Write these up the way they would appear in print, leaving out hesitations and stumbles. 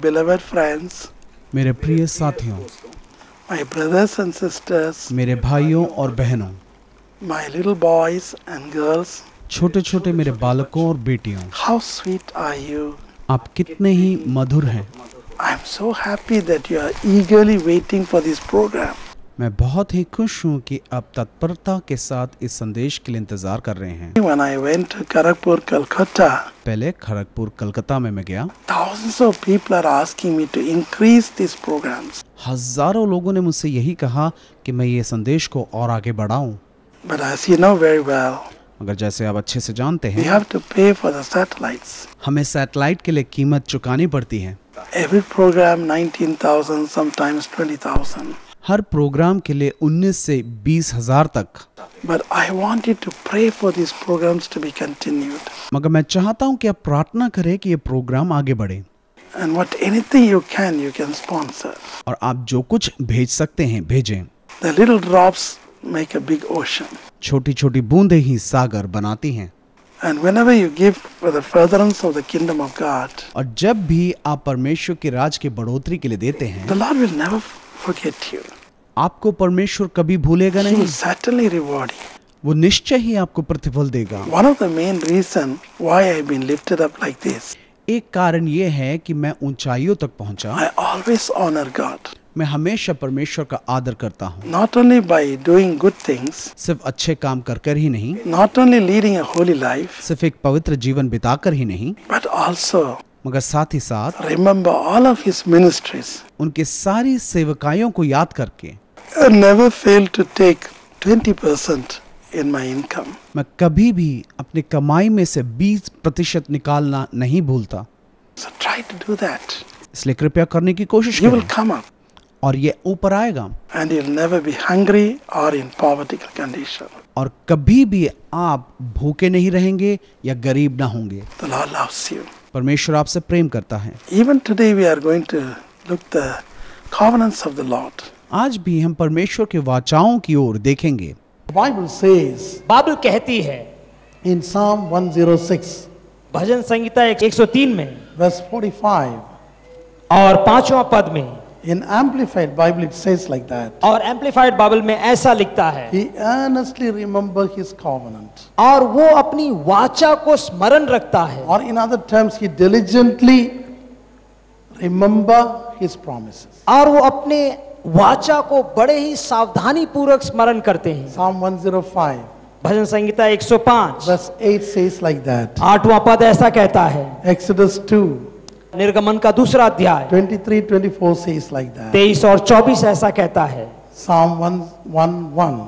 beloved friends, मेरे प्रिय साथियों, my brothers and sisters, मेरे भाइयों और बहनों, my little boys and girls, छोटे छोटे मेरे बालकों और बेटियों, how sweet are you? आप कितने ही मधुर हैं। I am so happy that you are eagerly waiting for this program. मैं बहुत ही खुश हूँ कि आप तत्परता के साथ इस संदेश के लिए इंतजार कर रहे हैं। When I went to Kharagpur, Calcutta, पहले खड़गपुर कलकत्ता में मैं गया। thousands of people are asking me to increase these programs. हजारों लोगों ने मुझसे यही कहा कि मैं ये संदेश को और आगे बढ़ाऊं। But as you know very well, मगर जैसे आप अच्छे से जानते we हैं, have to pay for the satellites. हमें सैटेलाइट के लिए कीमत चुकानी पड़ती है। Every program 19,000, sometimes 20,000. हर प्रोग्राम के लिए 19 से 20,000 तक। But I want you to pray for these programs to be continued. मगर मैं चाहता हूं कि आप प्रार्थना करें कि ये प्रोग्राम आगे बढ़े। And what anything you can sponsor. और आप जो कुछ भेज सकते हैं भेजें। The little drops make a big ocean. छोटी छोटी बूंदें ही सागर बनाती हैं। And whenever you give for the furtherance of the kingdom of God, और जब भी आप परमेश्वर के राज की बढ़ोतरी के लिए देते हैं, the Lord will never forget you. आपको परमेश्वर कभी भूलेगा He नहीं। will certainly reward you. वो निश्चय ही आपको प्रतिफल देगा। One of the main reason why I've been lifted up like this, एक कारण ये है कि मैं ऊंचाइयों तक पहुंचा। I always honor God. मैं हमेशा परमेश्वर का आदर करता हूँ। Not only by doing good things, सिर्फ अच्छे काम कर ही नहीं, not only leading a holy life, सिर्फ एक पवित्र जीवन बिताकर ही नहीं, but also मगर साथ ही साथ remember all of His ministries उनके सारी सेवकाइयों को याद करके and never fail to take 20% in my income. मैं कभी भी अपनी कमाई में से 20% निकालना नहीं भूलता। So try to do that. इसलिए कृपया करने की कोशिश You will करें come up और ये ऊपर आएगा। and you'll never be hungry or in poverty condition. और कभी भी आप भूखे नहीं रहेंगे या गरीब ना होंगे। The Lord loves you. परमेश्वर आपसे प्रेम करता है। Even today we are going to look the covenants of the Lord. आज भी हम परमेश्वर के वाचाओं की ओर देखेंगे। The Bible says बाइबल कहती है in Psalm 106, भजन संहिता 103 में verse 45, और 5वां पद में, in Amplified Bible it says like that. और एम्पलीफाइड बाइबल में ऐसा लिखता है, He earnestly remember His covenant. और वो अपनी वाचा को स्मरण रखता है, Or in other terms, He diligently remember His promises. और वो अपने वाचा को बड़े ही सावधानी पूर्वक स्मरण करते हैं। Psalm 105, bhajan Samhita 105 verse 8 says like that. 8वां पद ऐसा कहता है। Exodus 2, निर्गमन का 2रा अध्याय 23-24 says like that. 23 और 24 ऐसा कहता है। Psalm 111,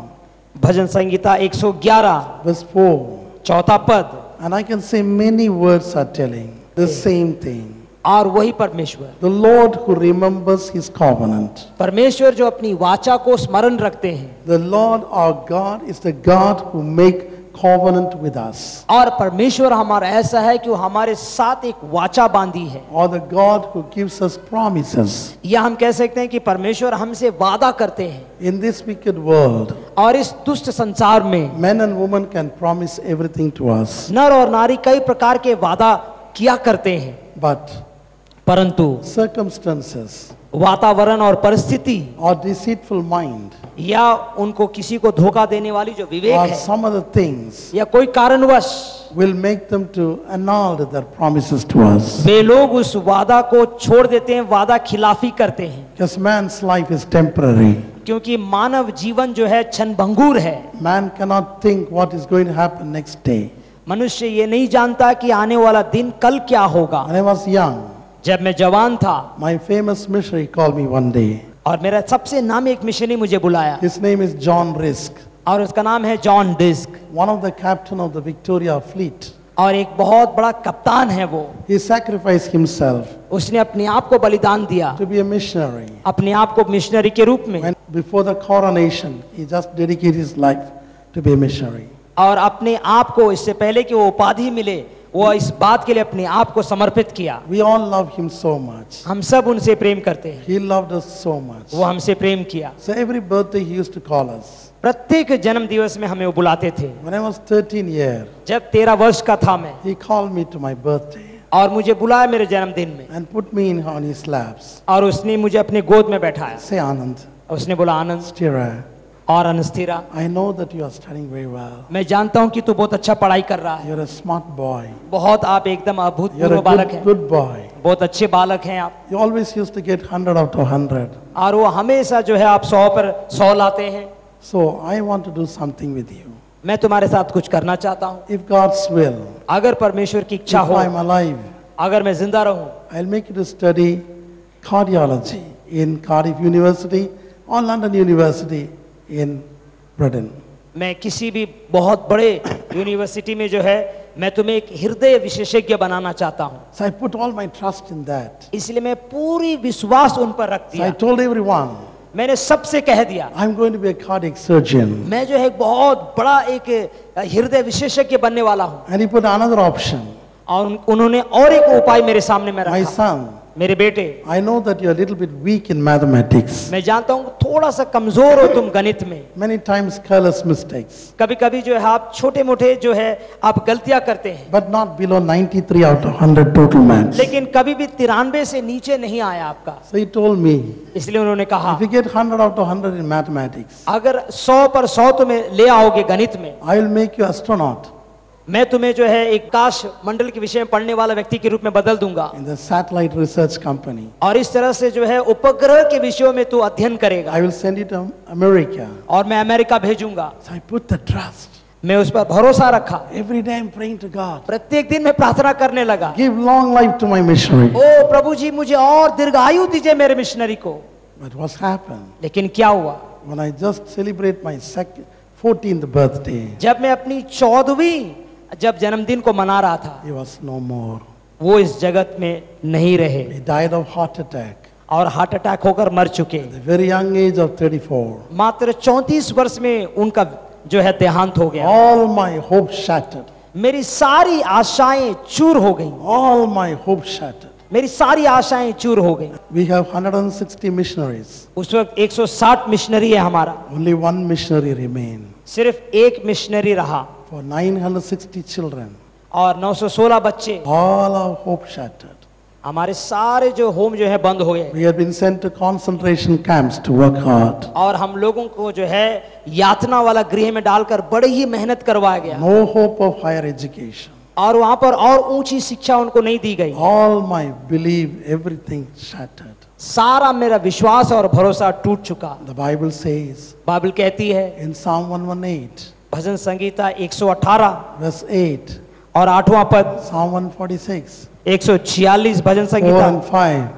भजन संहिता 111 verse 4. 4था पद, And I can say many words are telling the same thing. और वही परमेश्वर, The Lord who remembers His covenant. परमेश्वर जो अपनी वाचा को स्मरण रखते हैं, The Lord our God is the God who make covenant with us. और परमेश्वर हमारा ऐसा है कि वो हमारे साथ एक वाचा बांधी है। Or the God who gives us promises. या हम कह सकते हैं कि परमेश्वर हमसे वादा करते हैं। In this wicked world, और इस दुष्ट संसार में men and women can promise everything to us. नर और नारी कई प्रकार के वादा किया करते हैं, But परंतु circumstances वातावरण और परिस्थिति or deceitful mind या उनको किसी को धोखा देने वाली जो विवेक or है some other things या कोई कारणवश will make them to annul their promises to us. वे लोग उस वादा को छोड़ देते हैं, वादा खिलाफी करते हैं। Because man's life is temporary. क्योंकि मानव जीवन जो है क्षणभंगुर है। Man cannot think what is going to happen next day. मनुष्य ये नहीं जानता कि आने वाला दिन कल क्या होगा। When I was young, जब मैं जवान था, my famous missionary called me one day. और मेरा सबसे नामी एक मिशनरी मुझे बुलाया, His name is John Risk, और उसका नाम है जॉन डिस्क, one of the captain of the Victoria fleet. और एक बहुत बड़ा कप्तान है वो। He sacrificed himself उसने अपने आप को बलिदान दिया, to be a missionary. अपने आप को मिशनरी के रूप में, When before the coronation, he just dedicated his life to be a missionary. और अपने आप को इससे पहले कि वो उपाधि मिले, वो इस बात के लिए अपने आप को समर्पित किया। We all love him so much. हम सब उनसे प्रेम करते हैं, He loved us so much. वो हमसे प्रेम किया। So every birthday he used to call us. प्रत्येक जन्म दिवस में हमें वो बुलाते थे। When I was 13 years, जब 13 वर्ष का था मैं, he called me to my birthday. और मुझे बुलाया मेरे जन्मदिन में and put me in on his laps. और उसने मुझे अपने गोद में बैठाया। Say, Anand, उसने बोला आनंद Stira, और अनस्थिरा, I know that you are studying very well. मैं जानता हूँ कि तू बहुत अच्छा पढ़ाई कर रहा है, You're a smart boy. बहुत आप एकदम You're अभूतपूर्व a बालक good, हैं, good boy. बहुत अच्छे बालक हैं आप। You always used to get 100 out of 100. और वो हमेशा जो है आप 100 पर 100 लाते हैं। So I want to do something with you. मैं तुम्हारे साथ कुछ करना चाहता हूँ, If God's will, अगर परमेश्वर की इच्छा if हो, I'm alive, अगर मैं जिंदा रहूं, I'll make you to study cardiology in Cardiff University or London University in Britain. मैं किसी भी बहुत बड़े यूनिवर्सिटी में जो है मैं तुम्हें एक हृदय विशेषज्ञ बनाना चाहता हूँ। So I put all my trust in that. इसलिए मैं पूरी विश्वास उन पर रख So I दिया। told everyone, मैंने सबसे कह दिया I'm going to be a cardiac surgeon. मैं जो है एक बहुत बड़ा एक हृदय विशेषज्ञ बनने वाला हूँ। And he put another option. और उन्होंने और एक उपाय मेरे सामने में My रखा। son, मेरे बेटे, I know that you're a little bit weak in mathematics. मैं जानता हूँ थोड़ा सा कमजोर हो तुम गणित में, Many times careless mistakes. कभी कभी जो है आप छोटे मोटे जो है आप गलतियां करते हैं, But not below 93 out of 100 total marks. लेकिन कभी भी 93 से नीचे नहीं आया आपका। So he told me, इसलिए उन्होंने कहा if you get 100 out of 100 in mathematics, अगर 100 पर 100 तुम्हें ले आओगे गणित में, I will make you astronaut मैं तुम्हें जो है एक आकाश मंडल के विषय में पढ़ने वाला व्यक्ति के रूप में बदल दूंगा। in the satellite research company. और इस तरह से जो है उपग्रह के विषयों में तू अध्ययन करेगा I will send you to America. और मैं अमेरिका भेजूंगा। So I put the trust. मैं उस पर भरोसा रखा। Every day I'm praying to God. प्रत्येक दिन मैं प्रार्थना करने लगा, Give long life to my missionary. ओ प्रभु जी मुझे और दीर्घायु दीजिए मेरे मिशनरी को। But what's happened? लेकिन क्या हुआ, When I just celebrate my 14th birthday, जब मैं अपनी 14वीं जब जन्मदिन को मना रहा था, he was no more. वो इस जगत में नहीं रहे He died of heart attack और हार्ट अटैक होकर मर चुके। at the very young age of 34. मात्र 34 वर्ष में उनका जो है देहांत हो गया। All my hopes shattered. मेरी सारी आशाएं चूर हो गईं, All my hopes shattered. मेरी सारी आशाएं चूर हो गईं। We have 160 missionaries. उस वक्त 160 मिशनरी है हमारा, Only one missionary remained सिर्फ एक मिशनरी रहा for 960 children. और 916 बच्चे। All our hope shattered. हमारे सारे जो होम जो है बंद हो गए We have been sent to concentration camps to work hard. और हम लोगों को जो है यातना वाला गृह में डालकर बड़ी ही मेहनत करवाया गया No hope of higher education. और वहां पर और ऊंची शिक्षा उनको नहीं दी गई। All my belief, everything shattered. सारा मेरा विश्वास और भरोसा टूट चुका। The Bible says बाइबल कहती है in Psalm 118, bhajan Sangeeta 118 verse 8, और 8वां पद, Psalm 146, 146 भजन 4 संगीता and 5,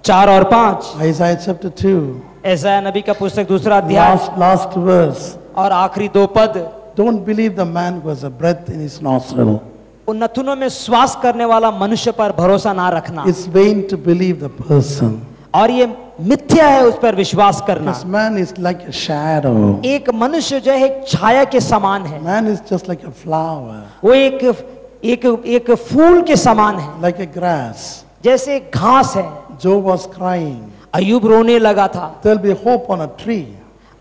4 और 5, Isaiah chapter 2, ऐसा नबी का पुस्तक 2 अध्याय last verse. और आखिरी 2 पद, Don't believe the man who has a breath in his nostril. उन नथुनों में श्वास करने वाला मनुष्य पर भरोसा ना रखना। It's vain to believe the person. और ये मिथ्या है उस पर विश्वास करना। This man is like a shadow. एक मनुष्य जो है एक छाया के समान है, Man is just like a flower, वो एक फूल के समान है, like a grass. जैसे एक घास है। Job was crying. अय्यूब रोने लगा था There'll be hope on a tree.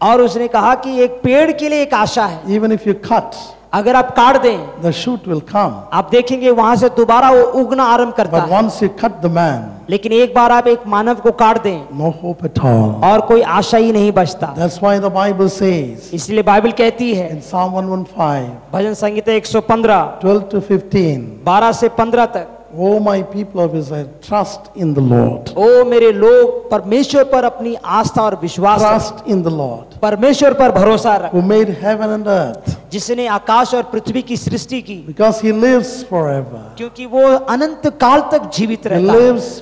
और उसने कहा कि एक पेड़ के लिए एक आशा है, Even if you cut, अगर आप काट दें the shoot will come. आप देखेंगे वहां से दोबारा वो उगना आरंभ करता But है। once you cut the man, लेकिन एक बार आप एक मानव को काट दें no hope at all. और कोई आशा ही नहीं बचता। That's why the Bible says इसलिए बाइबल कहती है in Psalm 115, bhajan Sangeeta 115 12 to 15, 12 से 15 तक, O my people of Israel, trust in the Lord. ओ मेरे लोग परमेश्वर पर अपनी आस्था और विश्वास रख, Trust in the Lord, परमेश्वर पर भरोसा रख, who made heaven and earth, जिसने आकाश और पृथ्वी की सृष्टि की, because he lives forever. क्योंकि वो अनंत काल तक जीवित He रहता है, lives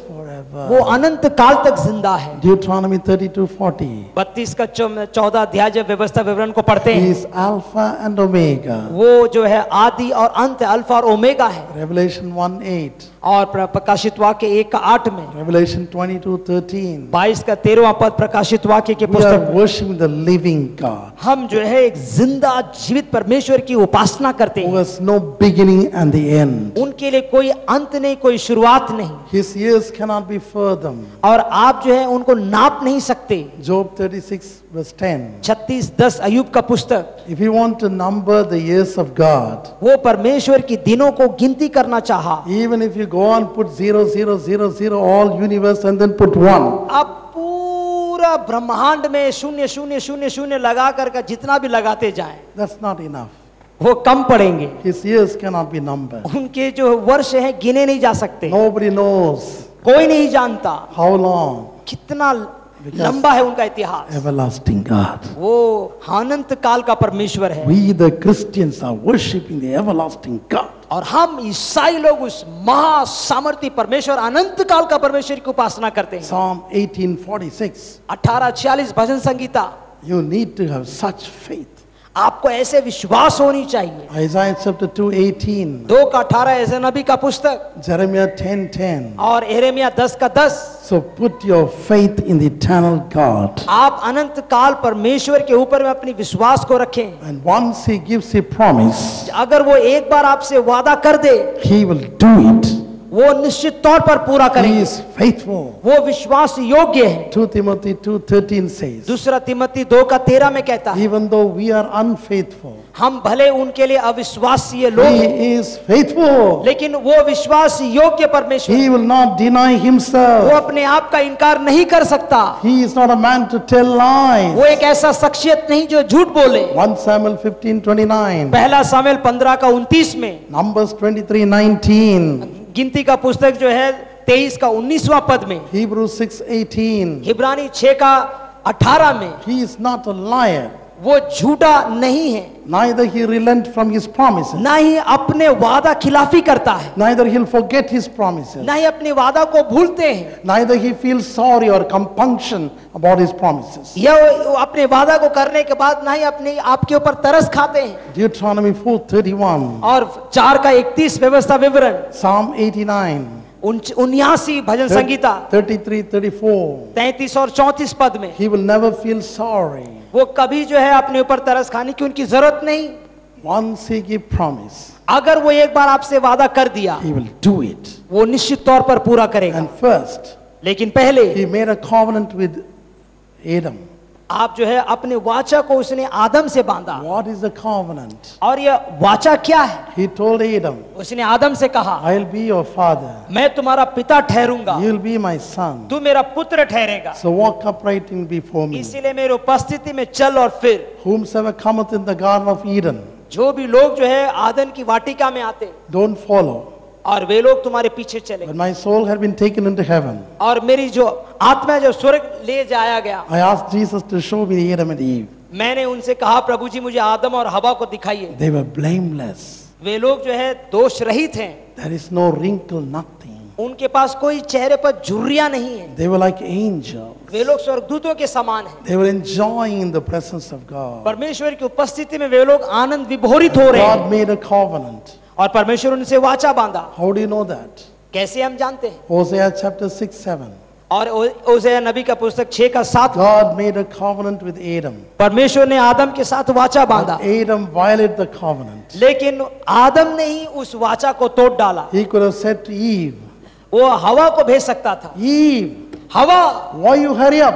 वो forever. अनंत काल तक जिंदा है। Deuteronomy 32:40. 32 का 14 अध्याय जब व्यवस्था विवरण को पढ़ते He हैं, is Alpha and Omega. वो जो है आदि और अंत, अल्फा और ओमेगा है। Revelation 1:8. और प्रकाशित वाक्य 1 का 8 में, Revelation 22:13. 22 का 13वां पद प्रकाशित वाक्य के We पुस्तक are worshiping the living God. हम जो है एक जिंदा जीवित परमेश्वर की उपासना करते who हैं, has no beginning and the end. उनके लिए कोई अंत नहीं, कोई शुरुआत नहीं, His years cannot be further. और आप जो है उनको नाप नहीं सकते। Job 36 verse 10. 36:10 अय्यूब का पुस्तक। If you want to number the years of God, वो परमेश्वर की दिनों को गिनती करना चाहा, even if you go on put 0, 0, 0, 0, all universe and then put 1, आप पूरा ब्रह्मांड में 0 0 0 0 लगा कर जितना भी लगाते जाएं, that's not enough. वो कम पड़ेंगे। His years cannot be numbered. उनके जो वर्ष हैं गिने नहीं जा सकते, Nobody knows कोई नहीं जानता how long. कितना लंबा है उनका इतिहास। Everlasting God. वो अनंत काल का परमेश्वर है, We the Christians are worshipping the everlasting God. और हम ईसाई लोग उस महा सामर्थी परमेश्वर अनंत काल का परमेश्वर की उपासना करते हैं। Psalm 18:46. 18:46 bhajan Sangeeta. You need to have such faith. आपको ऐसे विश्वास होनी चाहिए। Isaiah chapter 2:18. 2:18 ऐसे नबी का पुस्तक, Jeremiah 10:10. और यिर्मयाह 10:10। So put your faith in the eternal God. आप अनंत काल परमेश्वर के ऊपर में अपनी विश्वास को रखें। And once He gives a promise, अगर वो एक बार आपसे वादा कर दे, He will do it. वो निश्चित तौर पर पूरा He करेंगे। is faithful. वो विश्वास योग्य है। 2 Timothy 2:13 says, दूसरा तिमोथी 2:13 में कहता है, even though we are unfaithful, हम भले उनके लिए अविश्वासीय लोग हैं, He is faithful. लेकिन वो विश्वास योग्य परमेश्वर, He will not deny वो Himself. अपने आप का इनकार नहीं कर सकता। He is not a man to tell lies. वो एक ऐसा शख्सियत नहीं जो झूठ बोले। 1 Samuel 15:29, पहला सामुएल 15:29 में, Numbers 23:19, गिनती का पुस्तक जो है 23 का 19वां पद में, Hebrews 6:18. इब्रानी 6:18 में, He is not a liar, वो झूठा नहीं है, neither He relent from His promises, ना ही अपने वादा खिलाफी करता है, neither He'll forget His promises, ना ही अपने वादा को भूलते हैं, neither He feels sorry or compunction about His promises. या वो अपने वादा को करने के बाद ना ही अपने आपके ऊपर तरस खाते हैं। Deuteronomy 4:31, और 4:31 व्यवस्था विवरण, Psalm 89, 79 भजन संगीता 33:34. 33 और 34 पद में, He will never feel sorry. वो कभी जो है अपने ऊपर तरस खाने की उनकी जरूरत नहीं। Once He give promise, अगर वो एक बार आपसे वादा कर दिया, He will do it. वो निश्चित तौर पर पूरा करेगा। And first, लेकिन पहले He made a covenant with Adam. आप जो है अपने वाचा को उसने आदम से बांधा। What is the covenant? और यह वाचा क्या है? He told Adam, उसने आदम से कहा, I'll be your father. मैं तुम्हारा पिता ठहरूंगा, You'll be my son. तू मेरा पुत्र ठहरेगा। So walk upright in before me. इसीलिए मेरे उपस्थिति में चल और फिर। Whomsoever cometh in the garden of Eden, जो भी लोग जो है आदन की वाटिका में आते, don't follow. और वे लोग तुम्हारे पीछे चले। When my soul had been taken into heaven, और मेरी जो आत्मा जो स्वर्ग ले जाया गया, I asked Jesus to show me Adam and Eve. मैंने उनसे कहा, प्रभु जी मुझे आदम और हवा को दिखाइए। They were blameless. वे लोग जो है दोष रहित हैं, There is no wrinkle, nothing. उनके पास कोई चेहरे पर झुर्रियां नहीं है, They were like angels. वे लोग स्वर्गदूतों के समान हैं। They were enjoying the presence of God. परमेश्वर की उपस्थिति में वे लोग आनंद विभोरित हो रहे God हैं, made a covenant. और परमेश्वर उनसे वाचा बांधा। How do you know that? कैसे हम जानते हैं? Hosea chapter 6:7. और ओसेया नबी का पुस्तक 6:7, God made a covenant with Adam. परमेश्वर ने आदम के साथ वाचा बांधा, Adam violated the covenant. लेकिन आदम ने ही उस वाचा को तोड़ डाला। He could have said to Eve, वो हवा को भेज सकता था, Eve, हवा why you hurry up?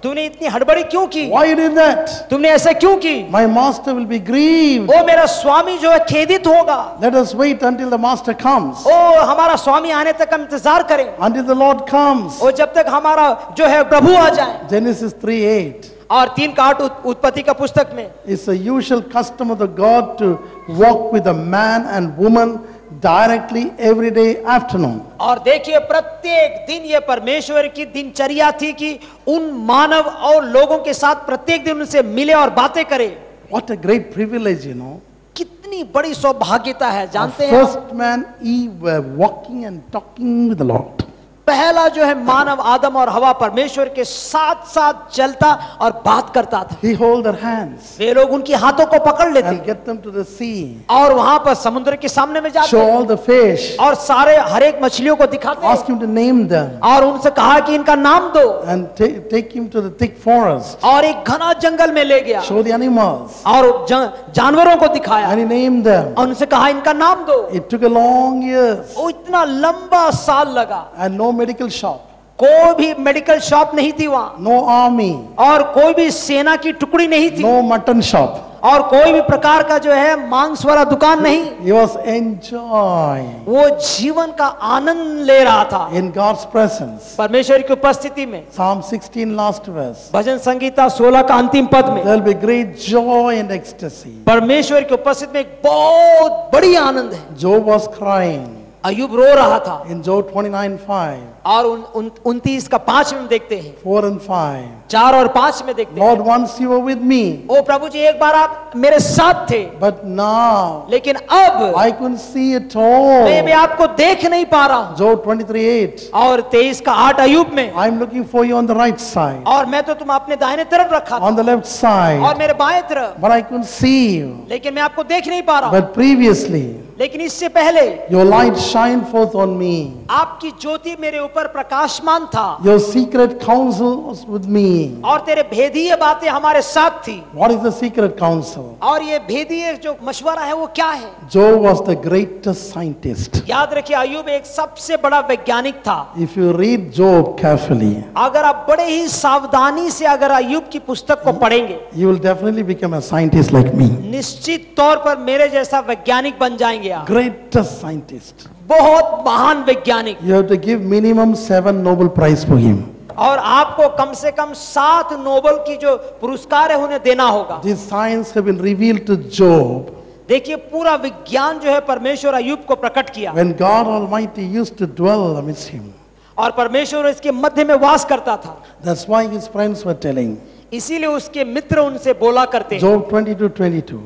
तूने इतनी हड़बड़ी क्यों की? Why you did that? तुमने ऐसा क्यों की? My master will be grieved. ओ मेरा स्वामी जो है खेदित होगा। Let us wait until the master comes. ओ हमारा स्वामी आने तक हम इंतजार करें, Until the Lord comes. और जब तक हमारा जो है प्रभु आ जाए। Genesis 3:8. और 3:8 उत्पत्ति का पुस्तक में, It's a usual custom of the God to walk with a man and woman directly every day afternoon. और देखिए प्रत्येक दिन ये परमेश्वर की दिनचर्या थी कि उन मानव और लोगों के साथ प्रत्येक दिन उनसे मिले और बातें करे। What a great privilege, you know. कितनी बड़ी सौभाग्यता है, The जानते हैं आप? first man Eve were walking and talking with the Lord. पहला जो है मानव आदम और हवा परमेश्वर के साथ साथ चलता और बात करता था। He hold their hands वे लोग उनके हाथों को पकड़ लेते and get them to the sea. और वहां पर समुद्र के सामने में Show जाते all the fish. और सारे हर एक मछलियों को दिखाते Ask him to name them. और उनसे कहा कि इनका नाम दो And take him to the thick forest. और एक घना जंगल में ले गया Show the animals. और जानवरों को दिखाया And he named them. और उनसे कहा इनका नाम दो। It took a long years. वो इतना लंबा साल लगा, And no medical shop. कोई भी मेडिकल शॉप नहीं थी वहां, No army. और कोई भी सेना की टुकड़ी नहीं थी, No mutton shop. और कोई भी प्रकार का जो है मांस वाला दुकान नहीं। He was enjoying वो जीवन का आनंद ले रहा था in God's presence. परमेश्वर की उपस्थिति में। Psalm 16 last verse. भजन संगीता 16 का अंतिम पद में There will be great joy and ecstasy. परमेश्वर की उपस्थिति में एक बहुत बड़ी आनंद है। Job was crying अय्यूब रो रहा था in Job 29:5, और 29 का 5 में देखते हैं, 4 and 5. 4 और 5 में देखते हैं, Lord, once you were with me, ओ प्रभु जी एक बार आप मेरे साथ थे, but now लेकिन अब I couldn't see at मैं all. आपको देख नहीं पा रहा हूं। Job 23:8. और 23 का 8 अय्यूब में, I'm looking for you on the right side, और मैं तो तुम अपने दाहिने तरफ रखा था on the left और side, मेरे बाएं तरफ, but I couldn't see you. लेकिन मैं आपको देख नहीं पा रहा हूं। But previously, लेकिन इससे पहले your light shined forth on me. आपकी ज्योति मेरे ऊपर प्रकाशमान था Your secret counsel was with me. और तेरे भेदीय बातें हमारे साथ थी। What is the secret counsel? और ये भेदीय जो मशवरा है वो क्या है? Job was the greatest scientist. याद रखिए अय्यूब एक सबसे बड़ा वैज्ञानिक था। If you read Job carefully, अगर आप बड़े ही सावधानी से अगर अय्यूब की पुस्तक को पढ़ेंगे, you will definitely become a scientist like me. निश्चित तौर पर मेरे जैसा वैज्ञानिक बन जाएंगे आप। Greatest scientist. बहुत महान वैज्ञानिक। You have to give minimum 7 Nobel Prize for him. और आपको कम से कम 7 नोबेल की जो पुरस्कार है उन्हें देना होगा। This science have been revealed to Job देखिए पूरा विज्ञान जो है परमेश्वर अय्यूब को प्रकट किया when God Almighty used to dwell amidst him. और परमेश्वर इसके मध्य में वास करता था। That's why his friends were telling. इसीलिए उसके मित्र उनसे बोला करते हैं। Job 22:22.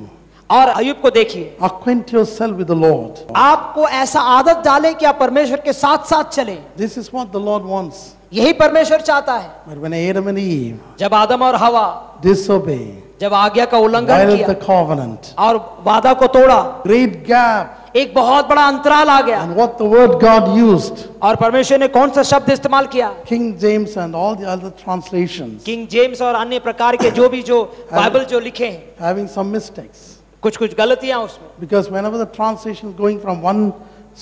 और अय्यूब को देखिए, Acquaint yourself with the Lord. आपको ऐसा आदत डालें कि आप परमेश्वर के साथ साथ चलें। This is what the Lord wants. यही परमेश्वर चाहता है। But when Adam and Eve जब आदम और हवा disobey, जब आज्ञा का उल्लंघन violate किया the covenant, और वादा को तोड़ा, great gap. एक बहुत बड़ा अंतराल आ गया। And what the word God used, और परमेश्वर ने कौन सा शब्द इस्तेमाल किया? King James and all the other translations, king James और अन्य प्रकार के जो बाइबल जो लिखे हैं, having some mistakes. कुछ गलतियां उसमें। Because whenever the translation is going from one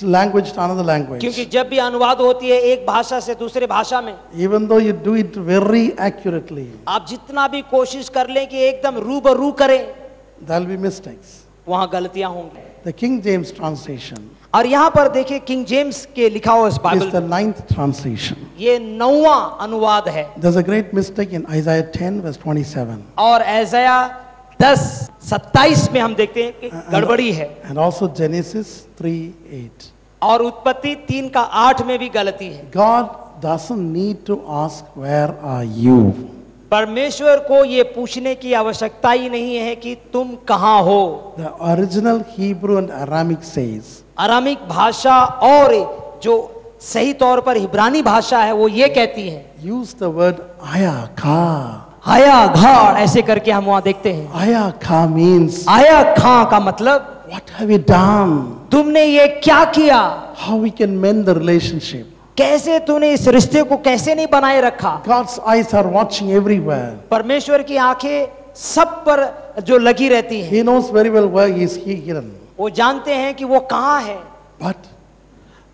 language to another language, क्योंकि जब भी अनुवाद होती है एक भाषा से दूसरे भाषा में, even though you do it very accurately, आप जितना भी कोशिश कर लें कि एकदम रूबरू करें, there will be mistakes. वहां गलतियां होंगी। The King James translation और यहाँ पर देखिए किंग जेम्स के लिखा हुआ इस is Bible, the 9th translation. ये 9वां अनुवाद है। There's a great mistake in Isaiah 10 verse 27. और ऐसाया 10:27 में हम देखते हैं कि गड़बड़ी है। And also Genesis 3:8. और उत्पत्ति 3 का 8 में भी गलती है। God doesn't need to ask, where are you? परमेश्वर को ये पूछने की आवश्यकता ही नहीं है कि तुम कहाँ हो। The original Hebrew and Aramaic says, Aramaic भाषा और जो सही तौर पर इब्रानी भाषा है वो ये कहती है, use the word aya ka. आया घाड़, ऐसे करके हम वहां देखते हैं। Aya ka means, आया खां का मतलब what have you done? तुमने ये क्या किया, How we can mend the relationship. कैसे तूने इस रिश्ते को कैसे नहीं बनाए रखा। God's eyes are watching everywhere. परमेश्वर की आंखें सब पर जो लगी रहती हैं, He knows very well where he is hidden. वो जानते हैं कि वो कहाँ है, But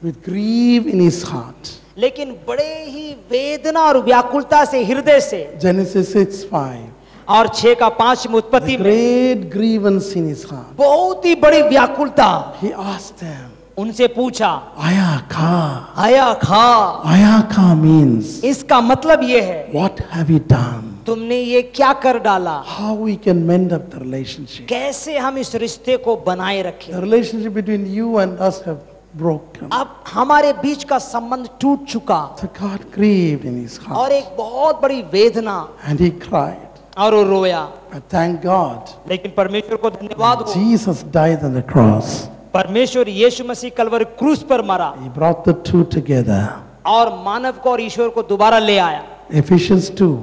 with grief in his heart, लेकिन बड़े ही वेदना और व्याकुलता से हृदय से, Genesis 6:5, और 6 का 5 में उत्पत्ति में great grievance in his heart. बहुत ही बड़ी व्याकुलता, He asked them, उनसे पूछा aya ka. आया खा, Aya ka means, इसका मतलब ये है what have you done? तुमने ये क्या कर डाला, How we can mend up the relationship. कैसे हम इस रिश्ते को बनाए रखें। The relationship between you and us have broken. अब हमारे बीच का संबंध टूट चुका So God grieved in his और heart एक बहुत बड़ी वेदना, and he cried. और वो रोया। But thank God, लेकिन परमेश्वर को धन्यवाद हो, Jesus died on the cross. परमेश्वर यीशु मसीह कलवरी क्रूस पर मरा He brought the two together. और मानव को और ईश्वर को दोबारा ले आया। Ephesians 2,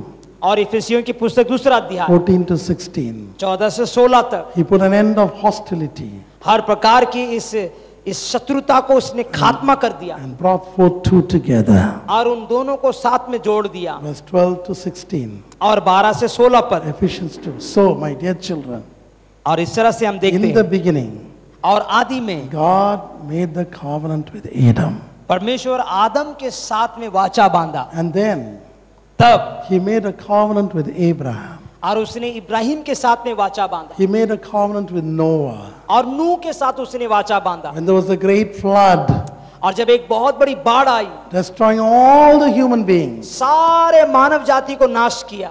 और इफिसियों की पुस्तक दूसरा अध्याय 14 to 16. 14 से 16 तक He put an end of hostility हर प्रकार की इस शत्रुता को उसने खात्मा कर दिया and brought forth two together. और उन दोनों को साथ में जोड़ दिया। Verse 12 to 16. और 12 से 16 पद। Ephesians 2. So, my dear children, और इस तरह से हम देखते in the हैं beginning, और आदि में God made the covenant with Adam. परमेश्वर आदम के साथ में वाचा बांधा, And then तब He made a covenant with Abraham. और उसने इब्राहिम के साथ में वाचा बांधा, He made a covenant with Noah. और नूह के साथ उसने वाचा बांधा। When there was a great flood, और जब एक बहुत बड़ी बाढ़ आई, destroying all the human beings, सारे मानव जाति को नाश किया,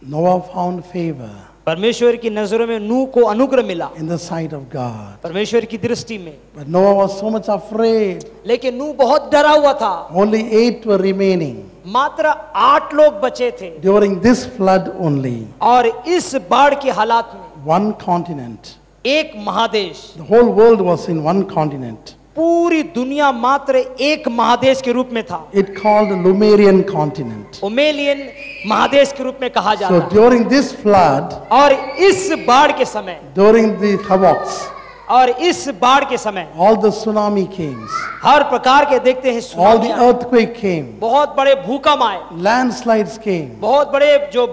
Noah found favor परमेश्वर की नजरों में नूह को अनुग्रह मिला, in the sight of God. परमेश्वर की दृष्टि में। But Noah was so much afraid. लेकिन नूह बहुत डरा हुआ था। Only 8 were remaining. मात्र 8 लोग बचे थे। During this flood only, और इस बाढ़ के हालात में one continent, एक महादेश, the whole world was in one continent. पूरी दुनिया मात्र एक महादेश के रूप में था। It called the Lemurian continent. ओमेलियन महादेश के रूप में कहा So जाता है। during this flood, और इस बाढ़ के समय, during the havocs, और इस बाढ़ के समय all the tsunami came, हर प्रकार के देखते हैं all the tsunami, earthquake came, बहुत बड़े भूकंप आए, landslides came. बहुत बड़े जो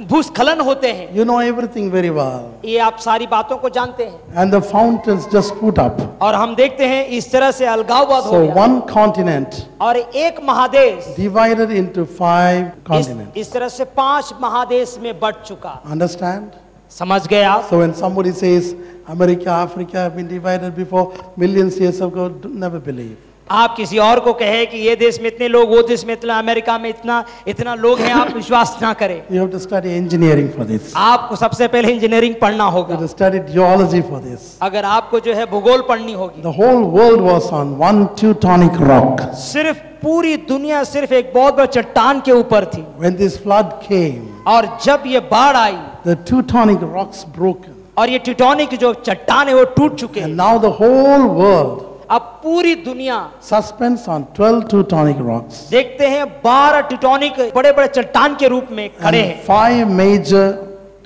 भूस्खलन होते हैं। You know everything very well. ये आप सारी बातों को जानते हैं। And the fountains just put up. और हम देखते हैं इस तरह से अलगाववाद हो So गया। one continent और एक महादेश divided into 5 continents. इस तरह से 5 महादेश में बंट चुका। Understand? समझ गए आप? So when somebody says America, Africa have been divided before millions years ago, never believe. आप किसी और को कहे कि ये देश में इतने लोग, वो देश में इतना, अमेरिका में इतना लोग हैं, आप विश्वास ना करें। You have to study engineering for this. आपको सबसे पहले इंजीनियरिंग पढ़ना You होगा। have to study geology for this. अगर आपको जो है भूगोल पढ़नी होगी। The whole world was on one teutonic rock. सिर्फ पूरी दुनिया सिर्फ एक बहुत बड़ा चट्टान के ऊपर थी। When this flood came, और जब ये बाढ़ आई the teutonic rocks broken. और ये टिटोनिक जो चट्टान है वो टूट चुके And हैं। now the whole world अब पूरी दुनिया suspends on 12 teutonic rocks. देखते हैं 12 टिटोनिक बड़े बड़े चट्टान के रूप में खड़े And हैं। 5 major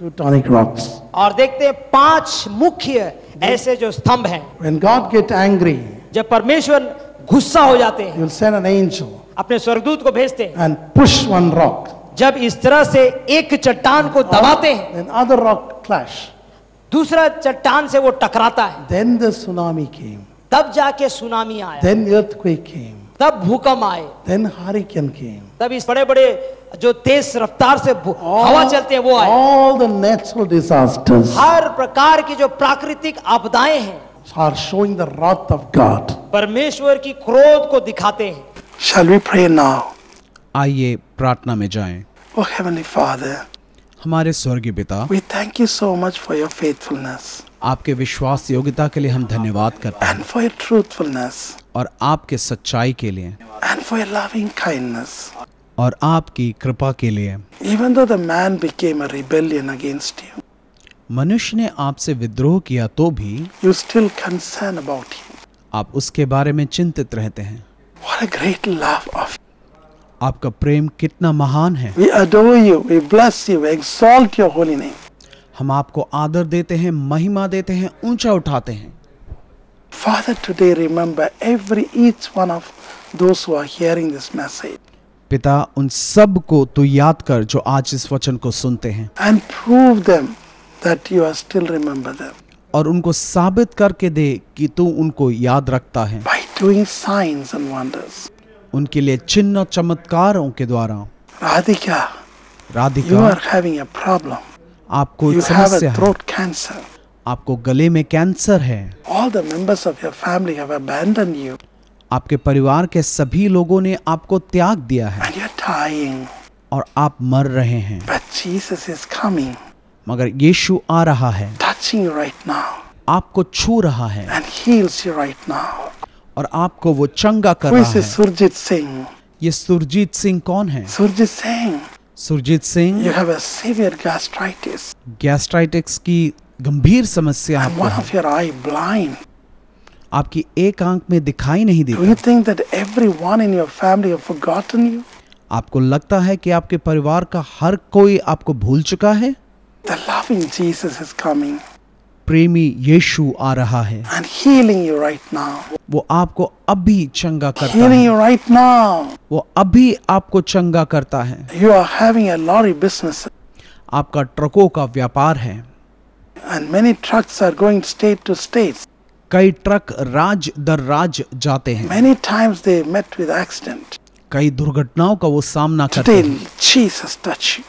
teutonic rocks. और देखते हैं 5 मुख्य ऐसे जो स्तंभ हैं। When God get angry, जब परमेश्वर गुस्सा हो जाते हैं, He will send an angel अपने स्वर्गदूत को भेजते हैं। and push one rock. जब इस तरह से एक चट्टान को दबाते हैं, Then other rock clash. दूसरा चट्टान से वो टकराता है, Then the tsunami came. तब जाके सुनामी आया, Then earthquake came. तब भूकंप आए, Then hurricane came. तब इस बड़े बड़े जो तेज रफ्तार से हवा चलते हैं वो आए। All the natural disasters हर प्रकार की जो प्राकृतिक आपदाएं हैं are showing the wrath of God. परमेश्वर की क्रोध को दिखाते हैं। Shall we pray now? आइए प्रार्थना में जाएं। Oh Heavenly Father, हमारे स्वर्गीय पिता, we thank you so much for your faithfulness आपके विश्वास योग्यता के लिए हम धन्यवाद करते हैं and for your truthfulness और आपके सच्चाई के लिए and for your loving kindness. और आपकी कृपा के लिए। Even though the man became a rebellion against you, मनुष्य ने आपसे विद्रोह किया तो भी you still concern about him. आप उसके बारे में चिंतित रहते हैं। What a great love of you. आपका प्रेम कितना महान है। We adore you, we bless you, we exalt your holy name. हम आपको आदर देते हैं, महिमा देते हैं, ऊंचा उठाते हैं। Father, today remember each one of those who are hearing this message पिता, उन सब को तू याद कर जो आज इस वचन को सुनते हैं, and prove them that you are still remember them और उनको साबित करके दे कि तू उनको याद रखता है by doing signs and wonders. उनके लिए चिन्ह और चमत्कारों के द्वारा। Radhika, you Radhika, are having a problem. आपको You एक have समस्या a है, throat cancer. आपको गले में कैंसर है, All the members of your family have abandoned you आपके परिवार के सभी लोगों ने आपको त्याग दिया है and you're dying. और आप मर रहे हैं, But Jesus is coming, मगर यीशु आ रहा है, touching you right now आपको छू रहा है and heals you right now. और आपको वो चंगा कर Who रहा is this है। Surjit Singh? ये सुरजीत सिंह कौन है? Surjit Singh, Surjit Singh, you have a severe gastritis gastritis की गंभीर समस्या and आपको one है of your eye blind. आपकी एक आंख में दिखाई नहीं Do you देता? think that everyone in your family have forgotten you? आपको लगता है कि आपके परिवार का हर कोई आपको भूल चुका है? The loving Jesus is coming प्रेमी यीशु आ रहा है, and healing you right now. वो आपको अभी चंगा करता Healing है, you right now. वो अभी आपको चंगा करता है। You are having a lorry business आपका ट्रकों का व्यापार है, and many trucks are going state to state. कई ट्रक राज दर राज जाते हैं, Many times they met with accident. कई दुर्घटनाओं का वो सामना करते Today हैं, Jesus touch you.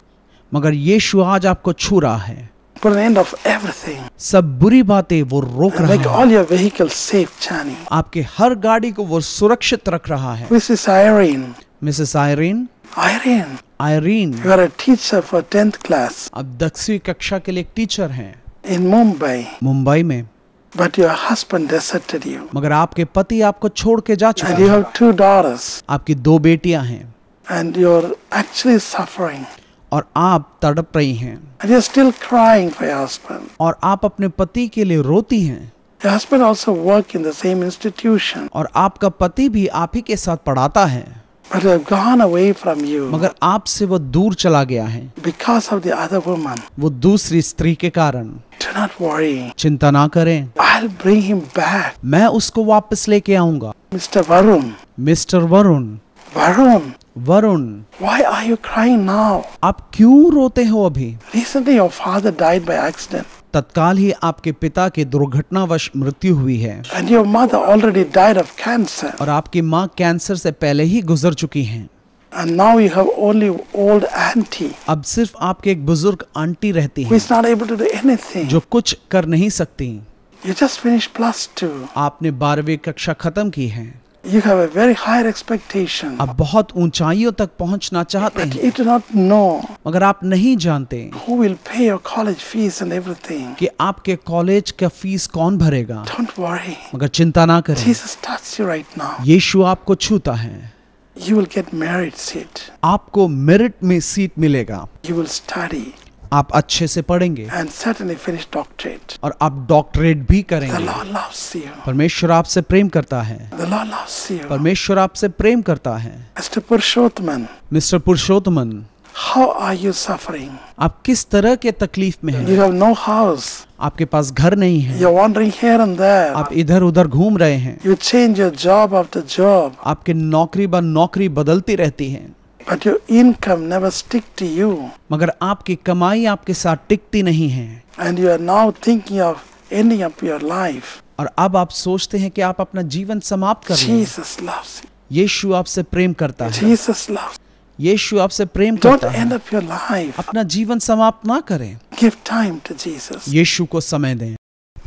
मगर यीशु आज आपको छू रहा है। Put an end of everything. सब बुरी बातें वो रोक And make रहा है, all your vehicles safe, Chani. आपके हर गाड़ी को वो सुरक्षित रख रहा है। This is Irene. Mrs Irene, Irene, Irene you are a teacher for 10th class अब 10वीं कक्षा के लिए एक टीचर हैं in Mumbai, मुंबई में, but your husband deserted you. मगर आपके पति आपको छोड़ के जा चुका And you है। have 2 daughters, आपकी 2 बेटियां हैं and you're actually suffering. और आप तड़प रही हैं And you're still crying for your husband. और आप अपने पति के लिए रोती हैं, Your husband also work in the same institution, और आपका पति भी आप ही के साथ पढ़ाता है, but have gone away from you मगर आपसे वो दूर चला गया है because of the other woman. वो दूसरी स्त्री के कारण। Do not worry. चिंता ना करें, I'll bring him back. मैं उसको वापस लेके आऊंगा। Mr. Varun. Mister Varun, Varun, Varun why are you crying now? आप क्यों रोते हो अभी? Recently your father died by accident, तत्काल ही आपके पिता की दुर्घटनावश मृत्यु हुई है and your mother already died of cancer, और आपकी माँ कैंसर से पहले ही गुजर चुकी हैं। and now you have only old auntie अब सिर्फ आपके एक बुजुर्ग आंटी रहती who हैं is not able to do anything. जो कुछ कर नहीं सकती। You just finished +2. आपने 12वीं कक्षा खत्म की है, You have a very higher expectation, अब बहुत ऊंचाइयों तक पहुंचना चाहते but हैं, you do not know मगर आप नहीं जानते who will pay your college fees and everything. कि आपके कॉलेज का फीस कौन भरेगा। Don't worry. मगर चिंता ना करें, Jesus touches you right now. यीशु आपको छूता है। You will get merit seat. आपको मेरिट में सीट मिलेगा, You will study आप अच्छे से पढ़ेंगे and certainly finish doctorate. और आप डॉक्टरेट भी The करेंगे। Lord loves you. परमेश्वर आपसे प्रेम करता है, The Lord loves you. परमेश्वर आपसे प्रेम करता है। Mr. Purushothaman, mister Purushothaman, how are you suffering? आप किस तरह के तकलीफ में You हैं? have no house. आपके पास घर नहीं है, You're wandering here and there. आप इधर उधर घूम रहे हैं, You change your job after job, आपके नौकरी ब नौकरी बदलती रहती है, but your income never stick to you. मगर आपकी कमाई आपके साथ टिकती नहीं है। And you are now thinking of ending up your life. और अब आप सोचते हैं कि आप अपना जीवन समाप्त कर लें। Jesus loves you. यीशु आपसे प्रेम करता है, Jesus loves you. यीशु आपसे प्रेम Don't करता है। end up your life. अपना जीवन समाप्त ना करें, Give time to Jesus. यीशु को समय दें।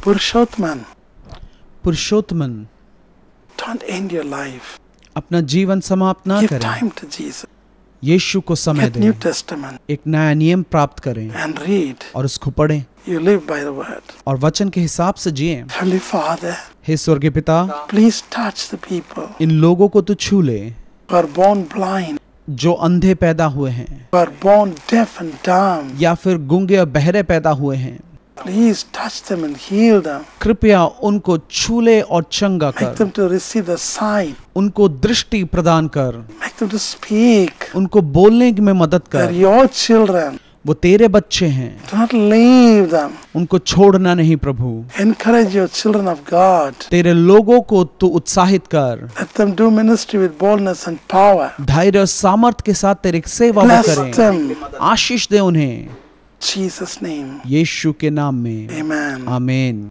Purushothaman, पुरुषोत्तमन, don't end your life. अपना जीवन समाप्त ना Give करें, time to Jesus. यीशु को समय Get New दें। Testament एक नया नियम प्राप्त करें and read. और उसको पढ़ें You live by the word. और वचन के हिसाब से जिएं। Heavenly Father, हे स्वर्गीय पिता, please touch the people इन लोगों को तू छू ले who are born blind, जो अंधे पैदा हुए हैं who are born deaf and dumb. या फिर गूंगे और बहरे पैदा हुए हैं। Please touch them and heal them. कृपया उनको छू ले और चंगा Make कर, them to receive the sight. उनको दृष्टि प्रदान कर, Make them to speak. उनको बोलने में मदद They're कर। your children. वो तेरे बच्चे हैं, Do not leave them. उनको छोड़ना नहीं प्रभु। Encourage your children of God. तेरे लोगों को तू उत्साहित कर, Let them do ministry with boldness and power. धैर्य और सामर्थ के साथ तेरी सेवा वो Bless करें। them. आशीष दे उन्हें, Jesus' name. यीशु के नाम में, Amen. आमीन।